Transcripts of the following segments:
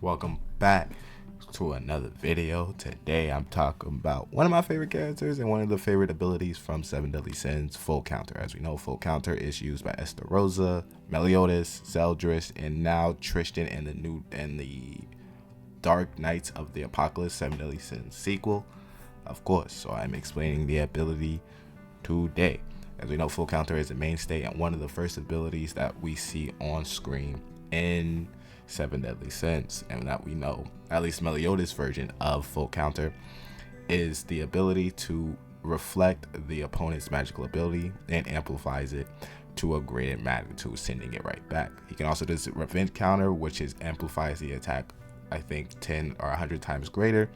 Welcome back to another video. Today I'm talking about one of my favorite characters and one of the favorite abilities from Seven Deadly Sins, Full Counter. As we know, Full Counter is used by Estarossa, Meliodas, Zeldris, and now Tristan in the Dark Knights of the Apocalypse 7 Deadly Sins sequel, of course. So I'm explaining the ability today. As we know, Full Counter is a mainstay and one of the first abilities that we see on screen in Seven Deadly Sins, and that we know, at least Meliodas' version of Full Counter, is the ability to reflect the opponent's magical ability and amplifies it to a greater magnitude, sending it right back. He can also do this Revenge Counter, which amplifies the attack, I think 10 or 100 times greater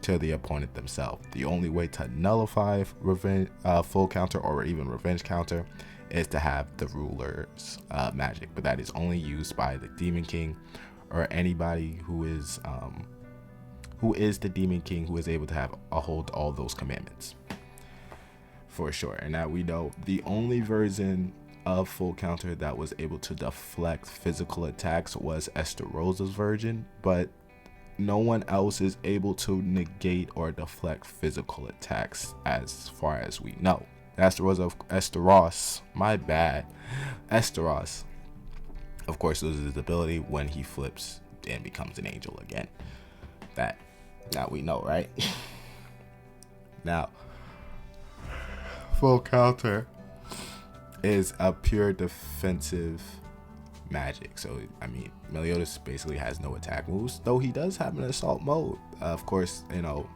to the opponent themselves. The only way to nullify Full Counter or even Revenge Counter is to have the ruler's magic, but that is only used by the Demon King or anybody who is the Demon King, who is able to have hold all those commandments for sure. And that we know, the only version of Full Counter that was able to deflect physical attacks was Esterossa's version, but no one else is able to negate or deflect physical attacks as far as we know. Estarossa, my bad. Estarossa, of course, loses his ability when he flips and becomes an angel again. That we know, right? Now, Full Counter is a pure defensive magic. So, I mean, Meliodas basically has no attack moves, though he does have an assault mode. Of course, you know,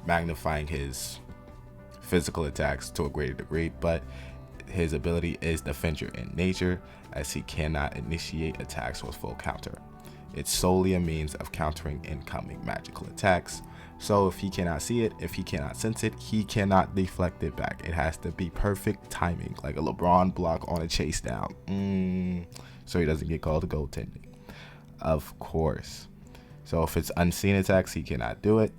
magnifying his physical attacks to a greater degree, but his ability is defender in nature, as he cannot initiate attacks with Full Counter. It's solely a means of countering incoming magical attacks. So if he cannot see it, if he cannot sense it, he cannot deflect it back. It has to be perfect timing, like a LeBron block on a chase down, so he doesn't get called a goaltending, of course. So if it's unseen attacks, he cannot do it.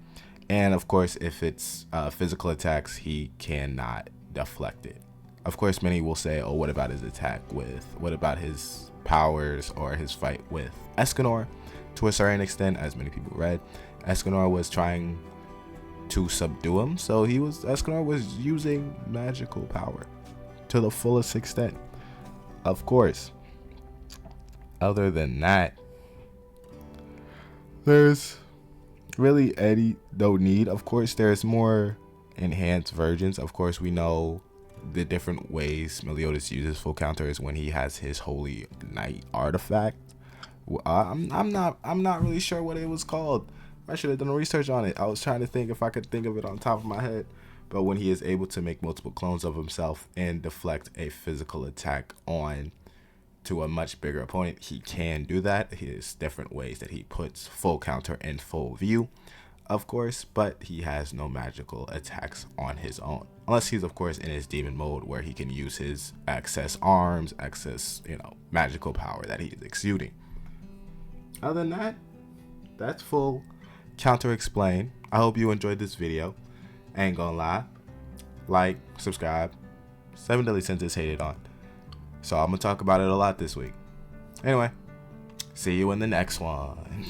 And of course, if it's physical attacks, he cannot deflect it. Of course, many will say, oh, what about his what about his powers or his fight with Escanor? To a certain extent, as many people read, Escanor was trying to subdue him. So Escanor was using magical power to the fullest extent. Of course, other than that, there's really no need. Of course, there's more enhanced versions. Of course, we know the different ways Meliodas uses Full Counter is when he has his Holy Knight artifact. I'm not really sure what it was called. I should have done research on it. I was trying to think if I could think of it on top of my head. But when he is able to make multiple clones of himself and deflect a physical attack on to a much bigger opponent, he can do that. There's different ways that he puts Full Counter in full view, of course, but he has no magical attacks on his own, unless he's of course in his demon mode, where he can use his excess arms, excess, magical power that he's exuding. Other than that, that's Full Counter explained. I hope you enjoyed this video. I ain't gonna lie, like, subscribe. Seven Deadly Sins is hated on, so I'm gonna talk about it a lot this week. Anyway, see you in the next one.